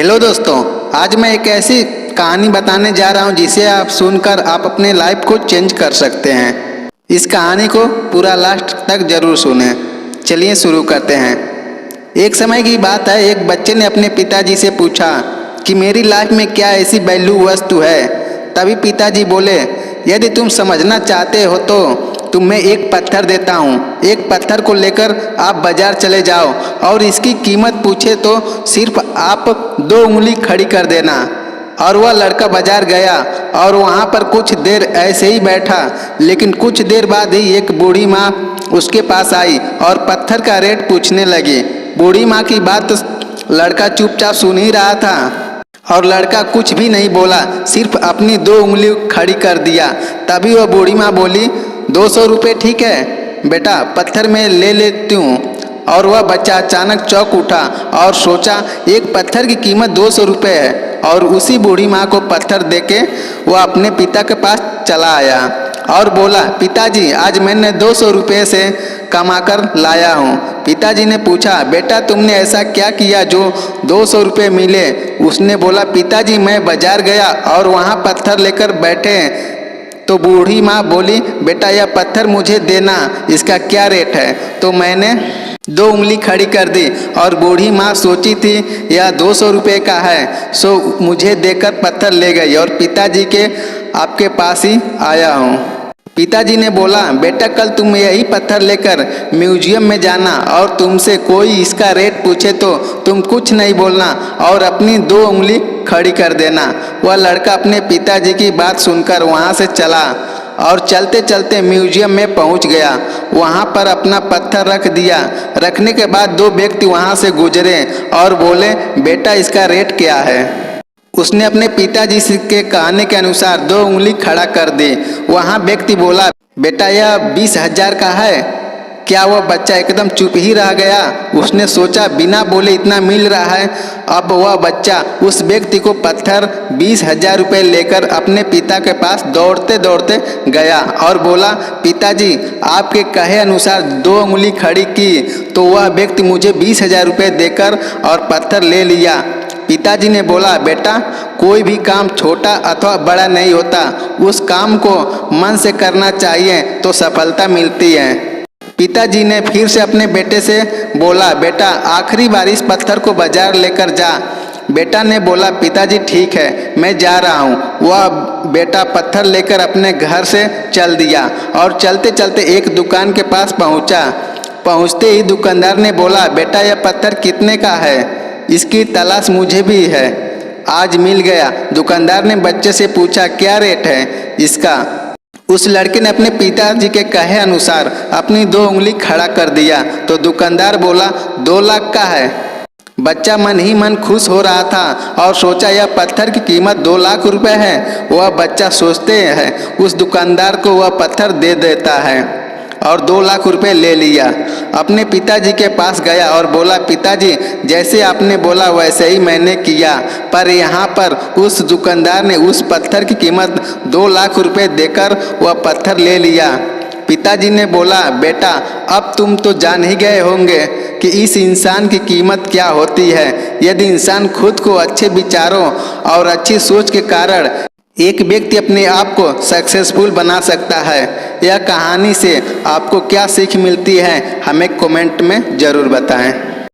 Hello दोस्तों, आज मैं एक ऐसी कहानी बताने जा रहा हूं जिसे आप सुनकर आप अपने लाइफ को चेंज कर सकते हैं। इस कहानी को पूरा लास्ट तक जरूर सुनें। चलिए शुरू करते हैं। एक समय की बात है, एक बच्चे ने अपने पिताजी से पूछा कि मेरी लाइफ में क्या ऐसी वैल्यू वस्तु है। तभी पिताजी बोले, यदि तुम समझना चाहते हो तो तुम्हें एक पत्थर देता हूँ। एक पत्थर को लेकर आप बाजार चले जाओ और इसकी कीमत पूछे तो सिर्फ आप 2 उंगली खड़ी कर देना। और वह लड़का बाजार गया और वहाँ पर कुछ देर ऐसे ही बैठा, लेकिन कुछ देर बाद ही एक बूढ़ी माँ उसके पास आई और पत्थर का रेट पूछने लगी। बूढ़ी माँ की बात लड़का चुपचाप सुन ही रहा था और लड़का कुछ भी नहीं बोला, सिर्फ अपनी 2 उंगली खड़ी कर दिया। तभी वह बूढ़ी माँ बोली, 200 रुपये ठीक है बेटा, पत्थर में ले लेती हूँ। और वह बच्चा अचानक चौंक उठा और सोचा एक पत्थर की कीमत 200 रुपये है। और उसी बूढ़ी माँ को पत्थर देके वह अपने पिता के पास चला आया और बोला, पिताजी आज मैंने 200 रुपये से कमाकर लाया हूँ। पिताजी ने पूछा, बेटा तुमने ऐसा क्या किया जो 200 रुपये मिले? उसने बोला, पिताजी मैं बाजार गया और वहाँ पत्थर लेकर बैठे। तो बूढ़ी माँ बोली, बेटा यह पत्थर मुझे देना, इसका क्या रेट है? तो मैंने 2 उंगली खड़ी कर दी और बूढ़ी माँ सोची थी यह 200 रुपये का है, सो मुझे देकर पत्थर ले गई और पिताजी के आपके पास ही आया हूँ। पिताजी ने बोला, बेटा कल तुम यही पत्थर लेकर म्यूजियम में जाना और तुमसे कोई इसका रेट पूछे तो तुम कुछ नहीं बोलना और अपनी 2 उंगली खड़ी कर देना। वह लड़का अपने पिताजी की बात सुनकर वहाँ से चला और चलते चलते म्यूजियम में पहुँच गया। वहाँ पर अपना पत्थर रख दिया। रखने के बाद 2 व्यक्ति वहाँ से गुजरे और बोले, बेटा इसका रेट क्या है? उसने अपने पिताजी के कहने के अनुसार 2 उंगली खड़ा कर दी। वहाँ व्यक्ति बोला, बेटा यह 20,000 का है। क्या वह बच्चा एकदम चुप ही रह गया? उसने सोचा बिना बोले इतना मिल रहा है। अब वह बच्चा उस व्यक्ति को पत्थर 20,000 रुपये लेकर अपने पिता के पास दौड़ते दौड़ते गया और बोला, पिताजी आपके कहे अनुसार 2 उंगली खड़ी की तो वह व्यक्ति मुझे 20,000 रुपये देकर और पत्थर ले लिया। पिताजी ने बोला, बेटा कोई भी काम छोटा अथवा बड़ा नहीं होता, उस काम को मन से करना चाहिए तो सफलता मिलती है। पिताजी ने फिर से अपने बेटे से बोला, बेटा आखिरी बार इस पत्थर को बाजार लेकर जा। बेटा ने बोला, पिताजी ठीक है मैं जा रहा हूँ। वह बेटा पत्थर लेकर अपने घर से चल दिया और चलते चलते एक दुकान के पास पहुँचा। पहुँचते ही दुकानदार ने बोला, बेटा यह पत्थर कितने का है? इसकी तलाश मुझे भी है, आज मिल गया। दुकानदार ने बच्चे से पूछा, क्या रेट है इसका? उस लड़के ने अपने पिताजी के कहे अनुसार अपनी 2 उंगली खड़ा कर दिया तो दुकानदार बोला, 2 लाख का है। बच्चा मन ही मन खुश हो रहा था और सोचा यह पत्थर की कीमत 2 लाख रुपए है। वह बच्चा सोचते हैं उस दुकानदार को वह पत्थर दे देता है और 2 लाख रुपए ले लिया। अपने पिताजी के पास गया और बोला, पिताजी जैसे आपने बोला वैसे ही मैंने किया, पर यहाँ पर उस दुकानदार ने उस पत्थर की कीमत 2 लाख रुपए देकर वह पत्थर ले लिया। पिताजी ने बोला, बेटा अब तुम तो जान ही गए होंगे कि इस इंसान की कीमत क्या होती है। यदि इंसान खुद को अच्छे विचारों और अच्छी सोच के कारण एक व्यक्ति अपने आप को सक्सेसफुल बना सकता है। यह कहानी से आपको क्या सीख मिलती है हमें कमेंट में ज़रूर बताएं।